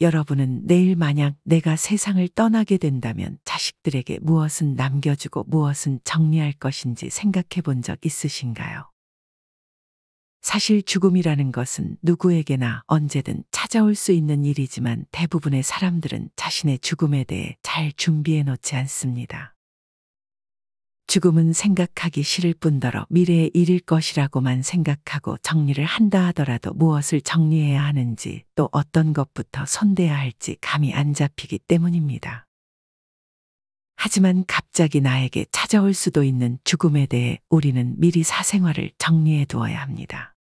여러분은 내일 만약 내가 세상을 떠나게 된다면 자식들에게 무엇은 남겨주고 무엇은 정리할 것인지 생각해 본 적 있으신가요? 사실 죽음이라는 것은 누구에게나 언제든 찾아올 수 있는 일이지만 대부분의 사람들은 자신의 죽음에 대해 잘 준비해 놓지 않습니다. 죽음은 생각하기 싫을 뿐더러 미래의 일일 것이라고만 생각하고 정리를 한다 하더라도 무엇을 정리해야 하는지 또 어떤 것부터 손대야 할지 감이 안 잡히기 때문입니다. 하지만 갑자기 나에게 찾아올 수도 있는 죽음에 대해 우리는 미리 사생활을 정리해 두어야 합니다.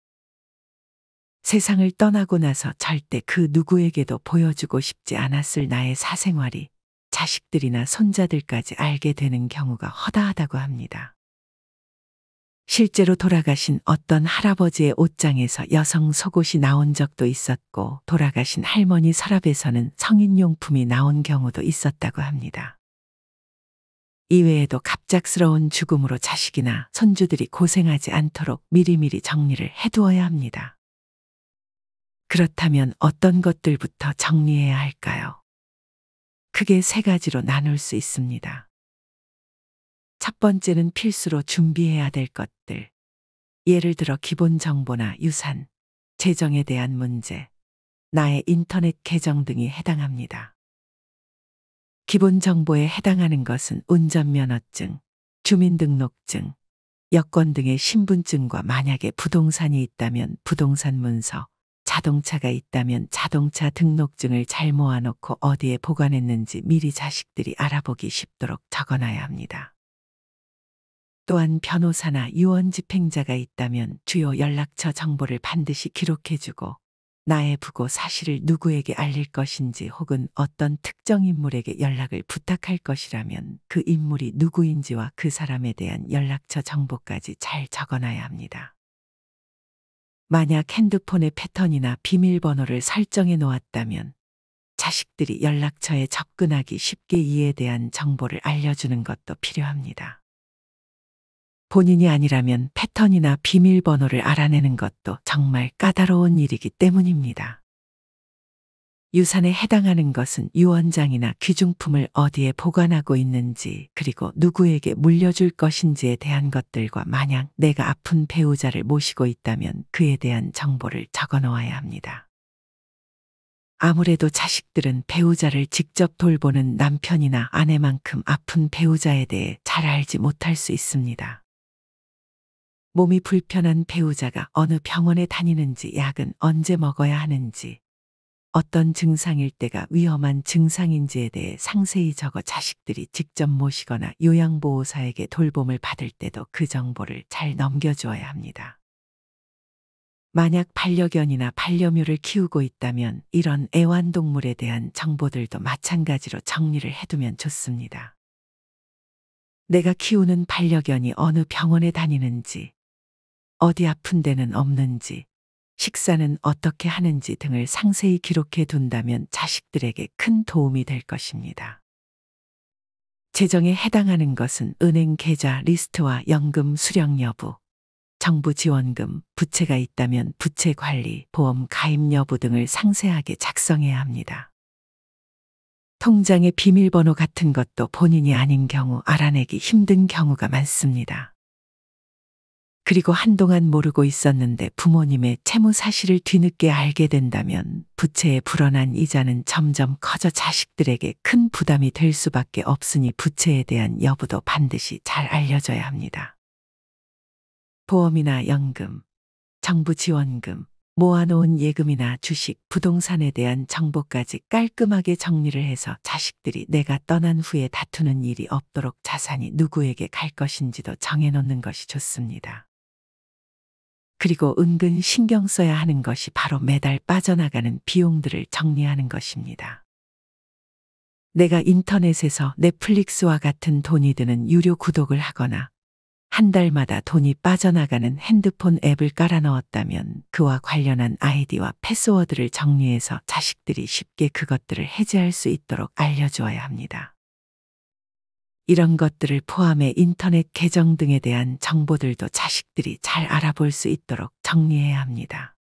세상을 떠나고 나서 절대 그 누구에게도 보여주고 싶지 않았을 나의 사생활이 자식들이나 손자들까지 알게 되는 경우가 허다하다고 합니다. 실제로 돌아가신 어떤 할아버지의 옷장에서 여성 속옷이 나온 적도 있었고 돌아가신 할머니 서랍에서는 성인용품이 나온 경우도 있었다고 합니다. 이외에도 갑작스러운 죽음으로 자식이나 손주들이 고생하지 않도록 미리미리 정리를 해두어야 합니다. 그렇다면 어떤 것들부터 정리해야 할까요? 크게 세 가지로 나눌 수 있습니다. 첫 번째는 필수로 준비해야 될 것들. 예를 들어 기본 정보나 유산, 재정에 대한 문제, 나의 인터넷 계정 등이 해당합니다. 기본 정보에 해당하는 것은 운전면허증, 주민등록증, 여권 등의 신분증과 만약에 부동산이 있다면 부동산 문서, 자동차가 있다면 자동차 등록증을 잘 모아놓고 어디에 보관했는지 미리 자식들이 알아보기 쉽도록 적어놔야 합니다. 또한 변호사나 유언집행자가 있다면 주요 연락처 정보를 반드시 기록해주고 나의 부고 사실을 누구에게 알릴 것인지 혹은 어떤 특정 인물에게 연락을 부탁할 것이라면 그 인물이 누구인지와 그 사람에 대한 연락처 정보까지 잘 적어놔야 합니다. 만약 핸드폰의 패턴이나 비밀번호를 설정해 놓았다면 자식들이 연락처에 접근하기 쉽게 이에 대한 정보를 알려주는 것도 필요합니다. 본인이 아니라면 패턴이나 비밀번호를 알아내는 것도 정말 까다로운 일이기 때문입니다. 유산에 해당하는 것은 유언장이나 귀중품을 어디에 보관하고 있는지 그리고 누구에게 물려줄 것인지에 대한 것들과 만약 내가 아픈 배우자를 모시고 있다면 그에 대한 정보를 적어 놓아야 합니다. 아무래도 자식들은 배우자를 직접 돌보는 남편이나 아내만큼 아픈 배우자에 대해 잘 알지 못할 수 있습니다. 몸이 불편한 배우자가 어느 병원에 다니는지 약은 언제 먹어야 하는지 어떤 증상일 때가 위험한 증상인지에 대해 상세히 적어 자식들이 직접 모시거나 요양보호사에게 돌봄을 받을 때도 그 정보를 잘 넘겨주어야 합니다. 만약 반려견이나 반려묘를 키우고 있다면 이런 애완동물에 대한 정보들도 마찬가지로 정리를 해두면 좋습니다. 내가 키우는 반려견이 어느 병원에 다니는지, 어디 아픈 데는 없는지, 식사는 어떻게 하는지 등을 상세히 기록해 둔다면 자식들에게 큰 도움이 될 것입니다. 재정에 해당하는 것은 은행 계좌 리스트와 연금 수령 여부, 정부 지원금, 부채가 있다면 부채 관리, 보험 가입 여부 등을 상세하게 작성해야 합니다. 통장의 비밀번호 같은 것도 본인이 아닌 경우 알아내기 힘든 경우가 많습니다. 그리고 한동안 모르고 있었는데 부모님의 채무 사실을 뒤늦게 알게 된다면 부채에 불어난 이자는 점점 커져 자식들에게 큰 부담이 될 수밖에 없으니 부채에 대한 여부도 반드시 잘 알려줘야 합니다. 보험이나 연금, 정부 지원금, 모아놓은 예금이나 주식, 부동산에 대한 정보까지 깔끔하게 정리를 해서 자식들이 내가 떠난 후에 다투는 일이 없도록 자산이 누구에게 갈 것인지도 정해놓는 것이 좋습니다. 그리고 은근 신경 써야 하는 것이 바로 매달 빠져나가는 비용들을 정리하는 것입니다. 내가 인터넷에서 넷플릭스와 같은 돈이 드는 유료 구독을 하거나 한 달마다 돈이 빠져나가는 핸드폰 앱을 깔아 넣었다면 그와 관련한 아이디와 패스워드를 정리해서 자식들이 쉽게 그것들을 해제할 수 있도록 알려주어야 합니다. 이런 것들을 포함해 인터넷 계정 등에 대한 정보들도 자식들이 잘 알아볼 수 있도록 정리해야 합니다.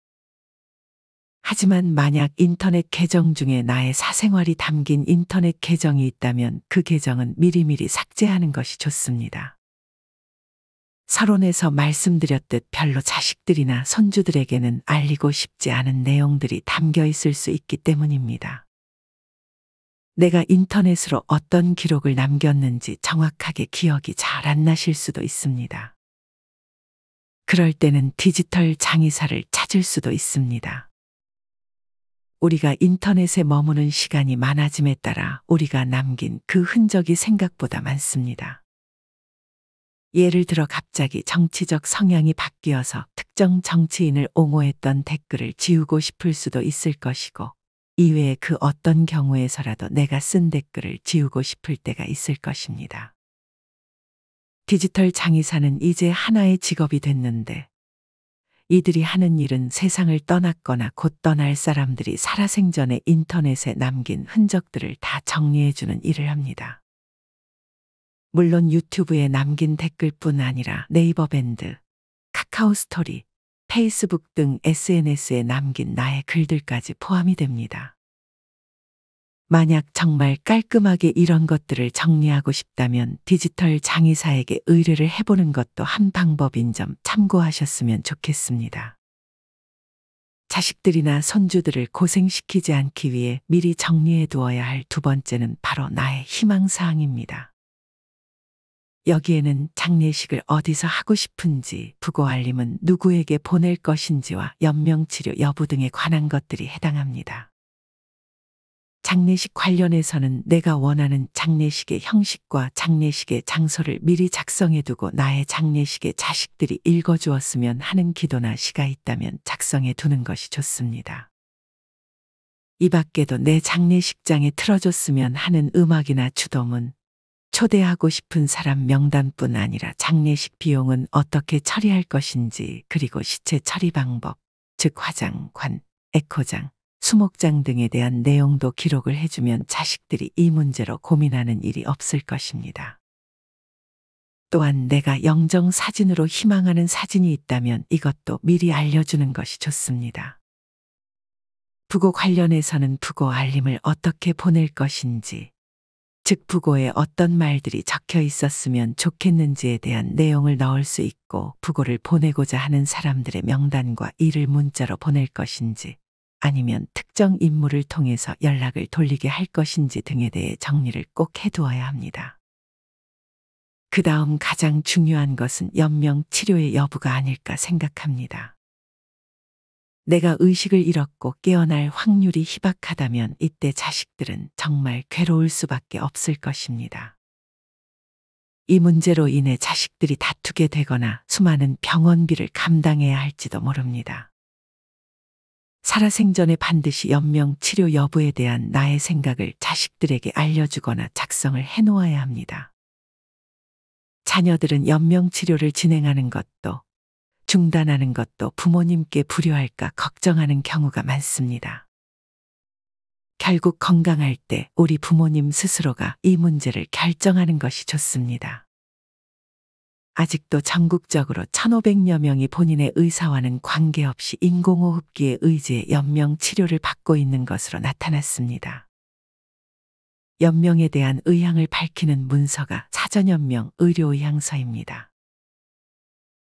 하지만 만약 인터넷 계정 중에 나의 사생활이 담긴 인터넷 계정이 있다면 그 계정은 미리미리 삭제하는 것이 좋습니다. 서론에서 말씀드렸듯 별로 자식들이나 손주들에게는 알리고 싶지 않은 내용들이 담겨 있을 수 있기 때문입니다. 내가 인터넷으로 어떤 기록을 남겼는지 정확하게 기억이 잘 안 나실 수도 있습니다. 그럴 때는 디지털 장의사를 찾을 수도 있습니다. 우리가 인터넷에 머무는 시간이 많아짐에 따라 우리가 남긴 그 흔적이 생각보다 많습니다. 예를 들어 갑자기 정치적 성향이 바뀌어서 특정 정치인을 옹호했던 댓글을 지우고 싶을 수도 있을 것이고, 이외에 그 어떤 경우에서라도 내가 쓴 댓글을 지우고 싶을 때가 있을 것입니다. 디지털 장의사는 이제 하나의 직업이 됐는데, 이들이 하는 일은 세상을 떠났거나 곧 떠날 사람들이 살아생전에 인터넷에 남긴 흔적들을 다 정리해주는 일을 합니다. 물론 유튜브에 남긴 댓글뿐 아니라 네이버 밴드, 카카오 스토리, 페이스북 등 SNS에 남긴 나의 글들까지 포함이 됩니다. 만약 정말 깔끔하게 이런 것들을 정리하고 싶다면 디지털 장의사에게 의뢰를 해보는 것도 한 방법인 점 참고하셨으면 좋겠습니다. 자식들이나 손주들을 고생시키지 않기 위해 미리 정리해 두어야 할 두 번째는 바로 나의 희망사항입니다. 여기에는 장례식을 어디서 하고 싶은지, 부고 알림은 누구에게 보낼 것인지와 연명치료 여부 등에 관한 것들이 해당합니다. 장례식 관련해서는 내가 원하는 장례식의 형식과 장례식의 장소를 미리 작성해 두고 나의 장례식에 자식들이 읽어주었으면 하는 기도나 시가 있다면 작성해 두는 것이 좋습니다. 이 밖에도 내 장례식장에 틀어줬으면 하는 음악이나 주도문, 초대하고 싶은 사람 명단뿐 아니라 장례식 비용은 어떻게 처리할 것인지, 그리고 시체 처리 방법, 즉 화장, 관, 에코장, 수목장 등에 대한 내용도 기록을 해주면 자식들이 이 문제로 고민하는 일이 없을 것입니다. 또한 내가 영정 사진으로 희망하는 사진이 있다면 이것도 미리 알려주는 것이 좋습니다. 부고 관련해서는 부고 알림을 어떻게 보낼 것인지, 즉 부고에 어떤 말들이 적혀 있었으면 좋겠는지에 대한 내용을 넣을 수 있고, 부고를 보내고자 하는 사람들의 명단과 이를 문자로 보낼 것인지, 아니면 특정 인물을 통해서 연락을 돌리게 할 것인지 등에 대해 정리를 꼭 해두어야 합니다. 그 다음 가장 중요한 것은 연명 치료의 여부가 아닐까 생각합니다. 내가 의식을 잃었고 깨어날 확률이 희박하다면 이때 자식들은 정말 괴로울 수밖에 없을 것입니다. 이 문제로 인해 자식들이 다투게 되거나 수많은 병원비를 감당해야 할지도 모릅니다. 살아생전에 반드시 연명 치료 여부에 대한 나의 생각을 자식들에게 알려주거나 작성을 해놓아야 합니다. 자녀들은 연명 치료를 진행하는 것도 중단하는 것도 부모님께 불효할까 걱정하는 경우가 많습니다. 결국 건강할 때 우리 부모님 스스로가 이 문제를 결정하는 것이 좋습니다. 아직도 전국적으로 1,500여 명이 본인의 의사와는 관계없이 인공호흡기에 의지해 연명 치료를 받고 있는 것으로 나타났습니다. 연명에 대한 의향을 밝히는 문서가 사전연명 의료의향서입니다.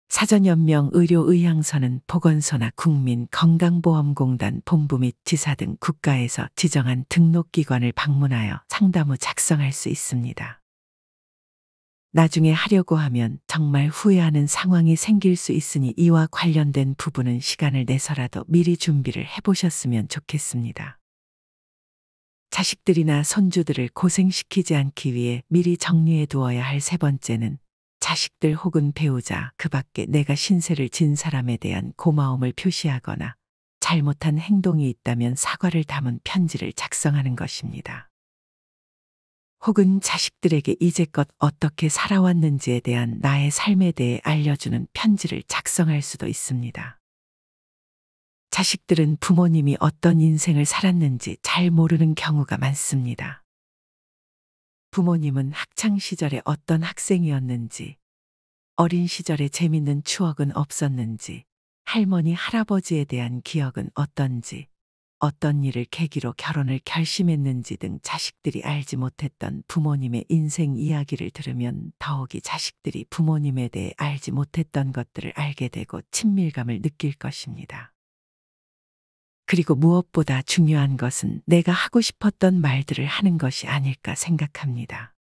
사전연명 의료의향서는 보건소나 국민건강보험공단 본부 및 지사 등 국가에서 지정한 등록기관을 방문하여 상담 후 작성할 수 있습니다. 나중에 하려고 하면 정말 후회하는 상황이 생길 수 있으니 이와 관련된 부분은 시간을 내서라도 미리 준비를 해보셨으면 좋겠습니다. 자식들이나 손주들을 고생시키지 않기 위해 미리 정리해 두어야 할 세 번째는 자식들 혹은 배우자, 그 밖에 내가 신세를 진 사람에 대한 고마움을 표시하거나 잘못한 행동이 있다면 사과를 담은 편지를 작성하는 것입니다. 혹은 자식들에게 이제껏 어떻게 살아왔는지에 대한 나의 삶에 대해 알려주는 편지를 작성할 수도 있습니다. 자식들은 부모님이 어떤 인생을 살았는지 잘 모르는 경우가 많습니다. 부모님은 학창시절에 어떤 학생이었는지, 어린 시절에 재밌는 추억은 없었는지, 할머니, 할아버지에 대한 기억은 어떤지, 어떤 일을 계기로 결혼을 결심했는지 등 자식들이 알지 못했던 부모님의 인생 이야기를 들으면 더욱이 자식들이 부모님에 대해 알지 못했던 것들을 알게 되고 친밀감을 느낄 것입니다. 그리고 무엇보다 중요한 것은 내가 하고 싶었던 말들을 하는 것이 아닐까 생각합니다.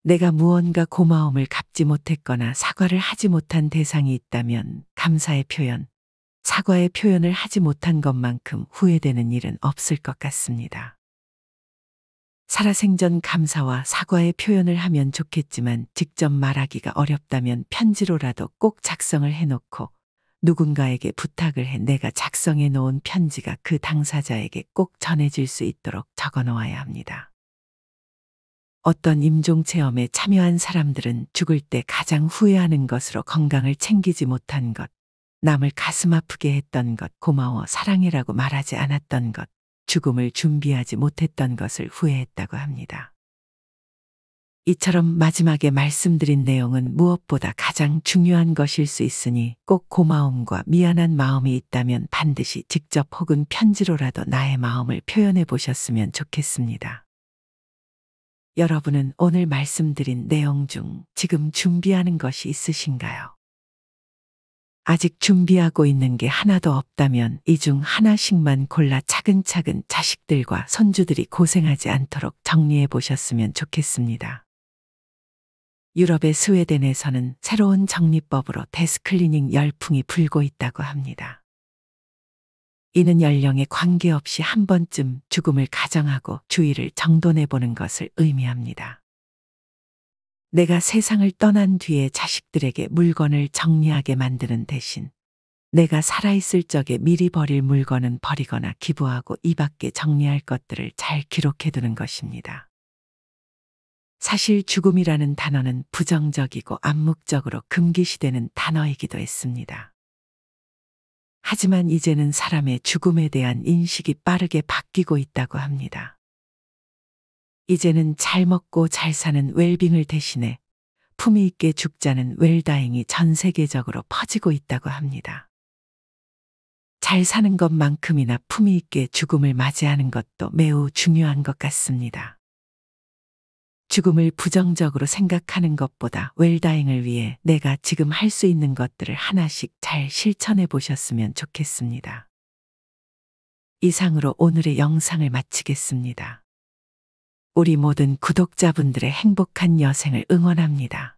내가 무언가 고마움을 갚지 못했거나 사과를 하지 못한 대상이 있다면 감사의 표현, 사과의 표현을 하지 못한 것만큼 후회되는 일은 없을 것 같습니다. 살아생전 감사와 사과의 표현을 하면 좋겠지만 직접 말하기가 어렵다면 편지로라도 꼭 작성을 해놓고 누군가에게 부탁을 해 내가 작성해 놓은 편지가 그 당사자에게 꼭 전해질 수 있도록 적어 놓아야 합니다. 어떤 임종체험에 참여한 사람들은 죽을 때 가장 후회하는 것으로 건강을 챙기지 못한 것, 남을 가슴 아프게 했던 것, 고마워 사랑해라고 말하지 않았던 것, 죽음을 준비하지 못했던 것을 후회했다고 합니다. 이처럼 마지막에 말씀드린 내용은 무엇보다 가장 중요한 것일 수 있으니 꼭 고마움과 미안한 마음이 있다면 반드시 직접 혹은 편지로라도 나의 마음을 표현해 보셨으면 좋겠습니다. 여러분은 오늘 말씀드린 내용 중 지금 준비하는 것이 있으신가요? 아직 준비하고 있는 게 하나도 없다면 이 중 하나씩만 골라 차근차근 자식들과 손주들이 고생하지 않도록 정리해 보셨으면 좋겠습니다. 유럽의 스웨덴에서는 새로운 정리법으로 데스클리닝 열풍이 불고 있다고 합니다. 이는 연령에 관계없이 한 번쯤 죽음을 가정하고 주의를 정돈해 보는 것을 의미합니다. 내가 세상을 떠난 뒤에 자식들에게 물건을 정리하게 만드는 대신 내가 살아있을 적에 미리 버릴 물건은 버리거나 기부하고 이 밖에 정리할 것들을 잘 기록해 두는 것입니다. 사실 죽음이라는 단어는 부정적이고 암묵적으로 금기시되는 단어이기도 했습니다. 하지만 이제는 사람의 죽음에 대한 인식이 빠르게 바뀌고 있다고 합니다. 이제는 잘 먹고 잘 사는 웰빙을 대신해 품위 있게 죽자는 웰다잉이 전 세계적으로 퍼지고 있다고 합니다. 잘 사는 것만큼이나 품위 있게 죽음을 맞이하는 것도 매우 중요한 것 같습니다. 죽음을 부정적으로 생각하는 것보다 웰다잉을 위해 내가 지금 할 수 있는 것들을 하나씩 잘 실천해 보셨으면 좋겠습니다. 이상으로 오늘의 영상을 마치겠습니다. 우리 모든 구독자분들의 행복한 여생을 응원합니다.